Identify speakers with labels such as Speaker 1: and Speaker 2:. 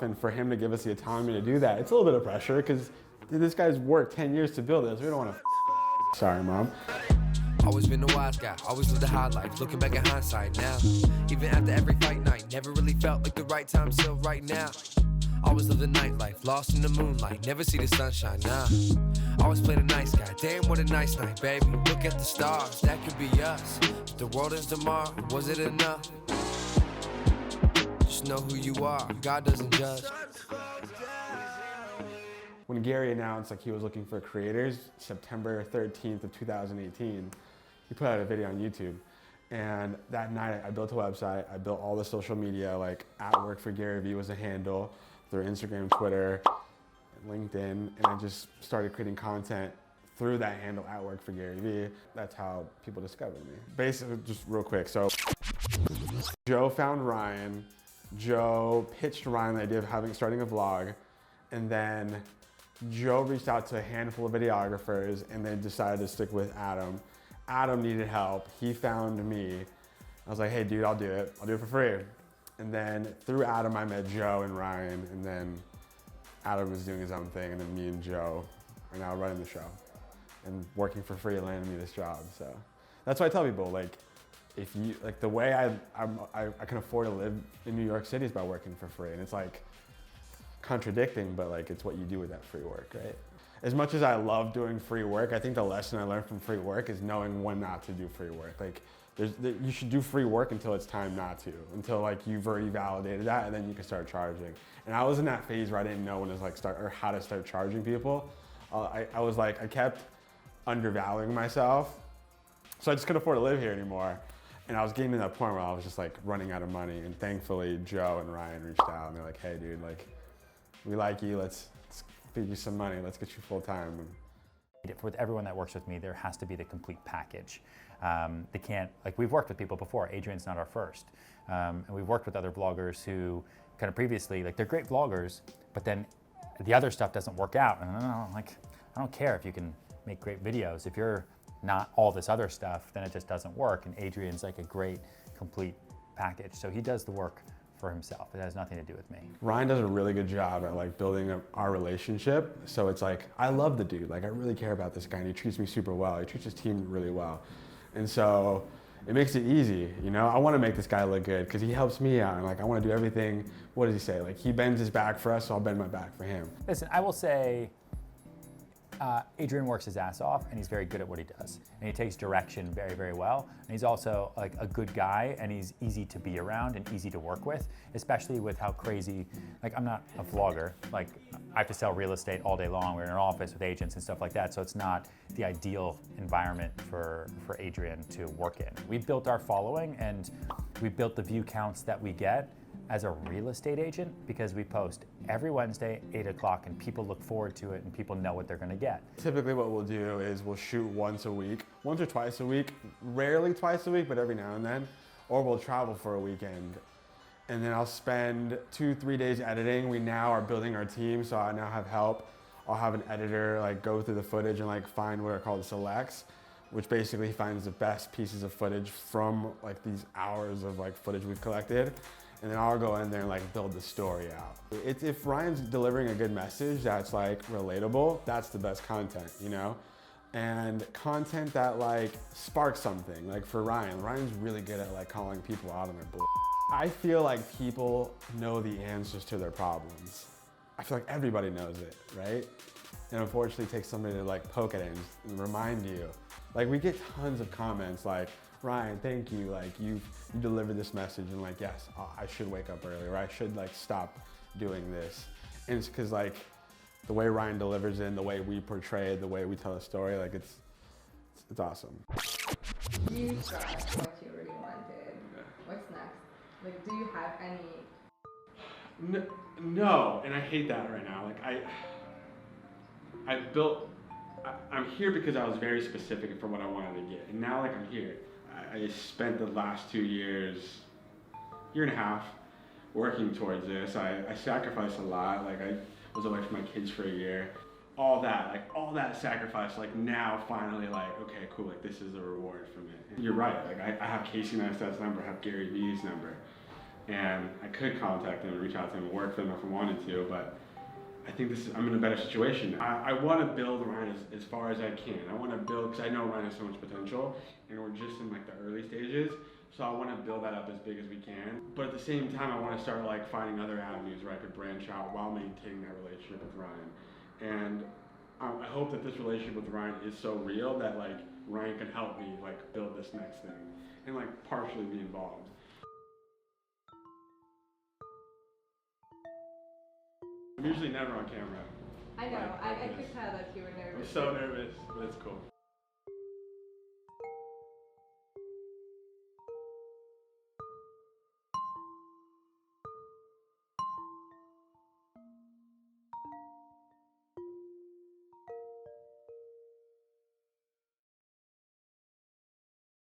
Speaker 1: and for him to give us the autonomy to do that, it's a little bit of pressure because this guy's worked 10 years to build this. We don't want to. Sorry, Mom.
Speaker 2: Always been the wise guy, always lived the high life. Looking back at hindsight now, even after every fight night, never really felt like the right time, still right now. Always live the nightlife, lost in the moonlight, never see the sunshine, nah. Always play the nice guy, damn what a nice night, baby. Look at the stars, that could be us. If the world is tomorrow, was it enough? Just know who you are, God doesn't judge.
Speaker 1: When Gary announced like he was looking for creators, September 13th of 2018, he put out a video on YouTube. And that night I built a website, I built all the social media, like @WorkForGaryV was a handle, through Instagram, Twitter, LinkedIn, and I just started creating content through that handle @WorkForGaryV. That's how people discovered me. Basically, just real quick, so Joe found Ryan, Joe pitched Ryan the idea of starting a vlog, and then Joe reached out to a handful of videographers and they decided to stick with Adam. Adam needed help, he found me. I was like, hey dude, I'll do it for free. And then through Adam, I met Joe and Ryan, and then Adam was doing his own thing, and then me and Joe are now running the show. And working for free landed me this job, so. That's why I tell people, like, if you, like the way I can afford to live in New York City is by working for free, and it's like, contradicting, but like it's what you do with that free work, right? As much as I love doing free work, I think the lesson I learned from free work is knowing when not to do free work. Like, you should do free work until it's time not to, until like you've already validated that, and then you can start charging. And I was in that phase where I didn't know when to like start or how to start charging people. I was like, I kept undervaluing myself, so I just couldn't afford to live here anymore. And I was getting to that point where I was just like running out of money. And thankfully, Joe and Ryan reached out and they're like, hey dude, like, we like you, let's feed you some money, let's get you full time.
Speaker 3: With everyone that works with me, there has to be the complete package. They can't, like we've worked with people before, Adrian's not our first. And we've worked with other vloggers who kind of previously, like they're great vloggers, but then the other stuff doesn't work out. And I don't care if you can make great videos. If you're not all this other stuff, then it just doesn't work. And Adrian's like a great, complete package. So he does the work for himself. It has nothing to do with me.
Speaker 1: Ryan does a really good job at like building up our relationship. So it's like, I love the dude. Like I really care about this guy and he treats me super well. He treats his team really well. And so it makes it easy, you know? I want to make this guy look good because he helps me out. And like, I want to do everything. What does he say? Like he bends his back for us, so I'll bend my back for him.
Speaker 3: Listen, I will say, Adrian works his ass off and he's very good at what he does. And he takes direction very, very well. And he's also like a good guy and he's easy to be around and easy to work with, especially with how crazy, like I'm not a vlogger, like I have to sell real estate all day long. We're in an office with agents and stuff like that. So it's not the ideal environment for Adrian to work in. We built our following and we built the view counts that we get as a real estate agent because we post every Wednesday, 8 o'clock, and people look forward to it and people know what they're gonna get.
Speaker 1: Typically what we'll do is we'll shoot once a week, once or twice a week, rarely twice a week, but every now and then, or we'll travel for a weekend. And then I'll spend 2-3 days editing. We now are building our team, so I now have help. I'll have an editor like go through the footage and like find what are called selects, which basically finds the best pieces of footage from like these hours of like footage we've collected. And then I'll go in there and like build the story out. If Ryan's delivering a good message that's like relatable, that's the best content, you know? And content that like sparks something, like for Ryan's really good at like calling people out on their bull. I feel like people know the answers to their problems. I feel like everybody knows it, right? And unfortunately it takes somebody to like poke at it and remind you. Like we get tons of comments like, Ryan, thank you, like you delivered this message and like, yes, I should wake up early or I should like stop doing this. And it's because like the way Ryan delivers it and the way we portray it, the way we tell a story, like it's awesome.
Speaker 4: You got what you really wanted. What's next? Like, do you have any?
Speaker 1: No, and I hate that right now. Like I'm here because I was very specific for what I wanted to get. And now like I'm here. I spent the last 2 years, year and a half, working towards this. I sacrificed a lot. Like I was away from my kids for a year. All that sacrifice, like now finally like, okay, cool, like this is a reward from it. And you're right, like I have Casey Neistat's number, I have Gary V's number. and I could contact him and reach out to him and work for him if I wanted to, but I think I'm in a better situation. I want to build Ryan as far as I can. I want to build, because I know Ryan has so much potential, and we're just in like the early stages, so I want to build that up as big as we can. But at the same time, I want to start like finding other avenues where I could branch out while maintaining that relationship with Ryan. And I hope that this relationship with Ryan is so real that like Ryan can help me like build this next thing and like partially be involved. I'm usually never on camera.
Speaker 4: I know,
Speaker 1: Like
Speaker 4: I
Speaker 1: this.
Speaker 4: could tell that you were nervous.
Speaker 1: I'm so nervous, but it's cool.